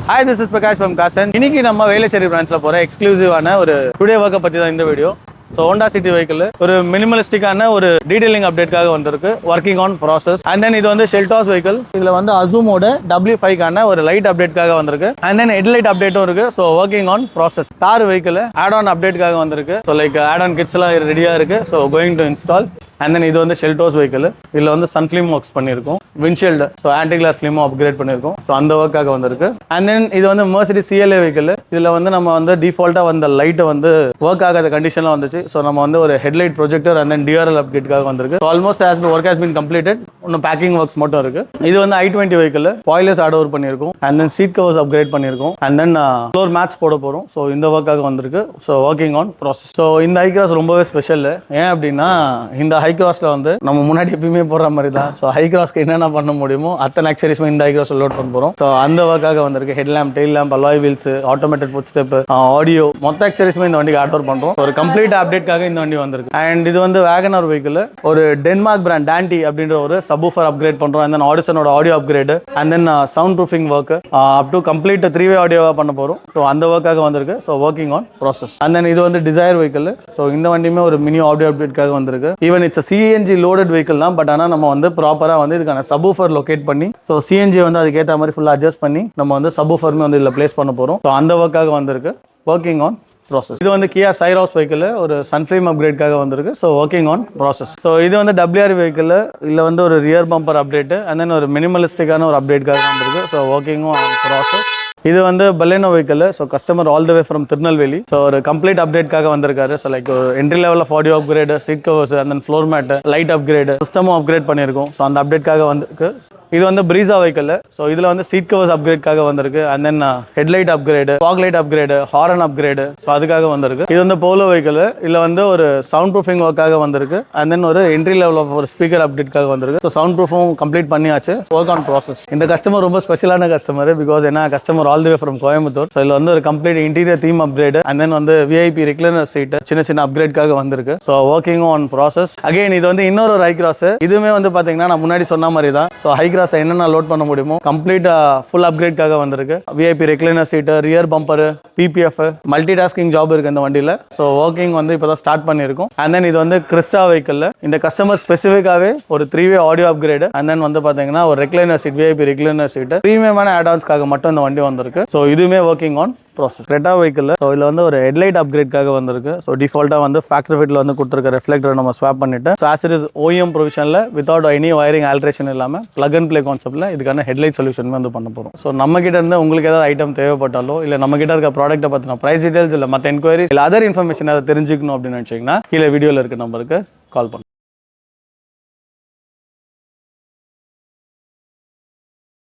Hi, this is Prakash from Kasan. இன்னைக்கு நம்ம Velachery Branchல போற எக்ஸ்க்ளூசிவான ஒரு டுடே வர்க்க பத்தி தான் இந்த video. So Honda city vehicle ஒரு மினிமலிஸ்டிக்கான ஒரு டீடைலிங் அப்டேட்காக வந்திருக்கு, working on process. And then இது வந்து ஷெல்டாஸ் வெஹிக்கிள். இதில் வந்து அசூமோட W5 ஒரு லைட் அப்டேட்காக வந்திருக்கு. அண்ட் தென் ஹெட்லைட் அப்டேட்டும் இருக்கு. So working on process. Car vehicle add on அப்டேட்காக வந்திருக்கு. So like add on kits எல்லாம் ரெடியாக இருக்கு. So going to install. And then இது வந்து ஷெல்டோஸ் வெஹிக்கிள். இதில் வந்து சன் ஃபிலிம் ஒர்க்ஸ் பண்ணியிருக்கோம், விண்ட்ஷீல்டு ஸோ ஆன்டி கிளாஸ் ஃபிலிமும் அப்கிரேட் பண்ணியிருக்கோம். ஸோ அந்த ஒர்க்காக வந்திருக்கு. அண்ட் தென் இது வந்து Mercedes CLA வெஹிக்கிள். இதில் வந்து நம்ம வந்து டிஃபால்ட்டாக வந்த லைட்டை வந்து ஒர்க் ஆகாத கண்டிஷனில் வந்துச்சு. ஸோ நம்ம வந்து ஒரு headlight projector and then DRL அப்டேட்காக வந்திருக்கு. So almost work has been completed. இன்னும் பேக்கிங் ஒர்க்ஸ் மட்டும் இருக்கு. இது வந்து i20 vehicle. Spoilers add over பண்ணியிருக்கோம். And then seat covers upgrade பண்ணியிருக்கோம். அண்ட் தென் ஃப்ளோர் மேட்ச் போட போகிறோம். ஸோ இந்த ஒர்க்காக வந்திருக்கு. So working on process. So இந்த ஹை கிராஸ் ரொம்பவே ஸ்பெஷல். ஏன் அப்படின்னா இந்த ஹை கிராஸில் வந்து நம்ம முன்னாடி எப்பயுமே போடுற மாதிரி தான். ஸோ ஹை கிராஸ்க்கு என்னென்ன பண்ண முடியுமோ அத்தனை ஆக்சரிஸும் இந்த ஹை கிராஸ் லோட் பண்ண போகிறோம். ஸோ அந்த ஒர்க்காக வந்திருக்கு. Head lamp, tail lamp, alloy wheels, automated foot step, audio, மொத்த ஆக்சரிஸுமே இந்த வண்டிக்கு ஆட் ஓவர் பண்ணுறோம். ஒரு கம்ப்ளீட் அப்டேட்காக இந்த வண்டி வந்திருக்கு. அண்ட் இது வந்து வேகனர் வெஹிக்கிள். ஒரு டென்மார்க் பிராண்ட் டாண்டி அப்படின்ற ஒரு சப்வூஃபர் அப்கிரேட் பண்ணுறோம். அண்ட் தென் ஆடிசனோட audio upgrade, and then sound proofing work up to complete 3-way ஆடியோவாக பண்ண போகிறோம். ஸோ அந்த ஒர்க்காக வந்திருக்கு. So working on process. And then இது வந்து டிசைர் வெஹிக்கிள். ஸோ இந்த வண்டியுமே ஒரு மினி ஆடியோ அப்டேட்காக வந்திருக்கு. Even it's CNG loaded vehicle தான். பட் ஆனால் நம்ம வந்து ப்ராப்பராக வந்து இதுக்கான சப்வூஃபர் லொகேட் பண்ணி ஸோ CNG வந்து அதுக்கேற்ற மாதிரி ஃபுல்லாக அட்ஜஸ்ட் பண்ணி நம்ம வந்து சப்வூஃபருமே வந்து இதில் பிளேஸ் பண்ண போகிறோம். ஸோ அந்த ஒர்க்காக வந்திருக்கு. Working on process. இது வந்து கியா சைராஸ் வெஹிக்கிள். ஒரு சன்ஃப்ளேம் அப்கிரேட்காக வந்திருக்கு. So working on process. So இது வந்து WR வெஹிக்கிள். இதில் வந்து ஒரு rear bumper update and then ஒரு மினிமலிஸ்டிக்கான ஒரு அப்டேட்காக வந்திருக்கு. So working on process. இது வந்து Baleno vehicle. So customer all the way from Tirunelveli. So ஒரு கம்ப்ளீட் அப்டேட்காக வந்திருக்காரு. ஸோ லைக் ஒரு entry level of audio upgrade, seat covers and then floor mat, light upgrade, சிஸ்டமும் அப்கிரேட் பண்ணியிருக்கோம். ஸோ அந்த அப்டேட்காக வந்திருக்கு. இது வந்து பிரீசா வெஹிக்கிள். ஸோ இதில் வந்து சீட் கவர்ஸ் அப்கிரேட்காக வந்திருக்கு. And then headlight upgrade, fog light upgrade, horn upgrade, so அதுக்காக வந்திருக்கு. இது வந்து போலோ வெஹிக்கிள். இதில் வந்து ஒரு சவுண்ட் ப்ரூஃபிங் ஒர்க்காக வந்திருக்கு. அண்ட் தென் ஒரு என்ட்ரி லெவல் ஆஃப் ஒரு ஸ்பீக்கர் அப்டேட்காக வந்திருக்கு. ஸோ சவுண்ட் ப்ரூஃபும் கம்ப்ளீட் பண்ணியாச்சு. Work on process. இந்த கஸ்டமர் ரொம்ப ஸ்பெஷலான கஸ்டமர். பிகாஸ் என்ன customer all the way from Coimbatore. So இதில் வந்து ஒரு complete interior theme upgrade and then வந்து VIP ரெக்லைனர் சீட் சின்ன அப்கிரேட்காக வந்திருக்கு. So working on process. Again இது வந்து இன்னொரு ஹை கிராஸ். இதுவுமே வந்து பார்த்தீங்கன்னா நான் முன்னாடி சொன்ன மாதிரி தான். ஸோ ஹை கிராஸ் என்னென்ன லோட் பண்ண முடியுமோ கம்ப்ளீட் ஃபுல் அப்கிரேட்காக வந்திருக்கு. VIP recliner seat, rear bumper, PPF, multi tasking job இருக்கு இந்த வண்டியில். ஸோ ஒர்க்கிங் வந்து இப்போ தான் ஸ்டார்ட் பண்ணியிருக்கோம். அண்ட் தென் இது வந்து கிறிஸ்டா வெஹிக்கிள். இந்த கஸ்டமர் ஸ்பெசிஃபிக்காகவே ஒரு 3-way audio upgrade and then வந்து பார்த்தீங்கன்னா ஒரு recliner seat, VIP recliner seat, ப்ரீமியமான ஆடான்ஸ்க்காக மட்டும் இந்த வண்டி வந்திருக்கு. ஸோ இதுவுமே working on process. Creta vehicle. So இதில் வந்து ஒரு ஹெட்லைட் அப்கிரேட்காக வந்திருக்கு. ஸோ டிஃபால்ட்டாக வந்து ஃபேக்டரி ஃபிட்டில் வந்து கொடுத்துருக்க ரெஃப்ளெக்டரை நம்ம ஸ்வாப் பண்ணிட்டு so as it is OEM ப்ரொவிஷனில் வித்வுட் எனி வயரிங் ஆல்ட்ரேஷன் இல்லாமல் பிளக் அண்ட் ப்ளே கான்செப்ட்டில் இதுக்கான ஹெட்லைட் சொல்யூஷன் வந்து பண்ண போகிறோம். ஸோ நம்ம கிட்ட இருந்து உங்களுக்கு ஏதாவது ஐட்டம் தேவைப்பட்டாலோ இல்லை நம்ம கிட்ட இருக்க ப்ராடக்ட்டை பற்றின ப்ரைஸ் டீடைல்ஸ் இல்லை மற்ற என்கொயரிஸ் இல்லை அதர் இன்ஃபர்மேஷன் அதை தெரிஞ்சுக்கணும் அப்படின்னு நினச்சிங்கன்னா கீழே வீடியோவில் இருக்க நம்பருக்கு கால் பண்ணுங்க.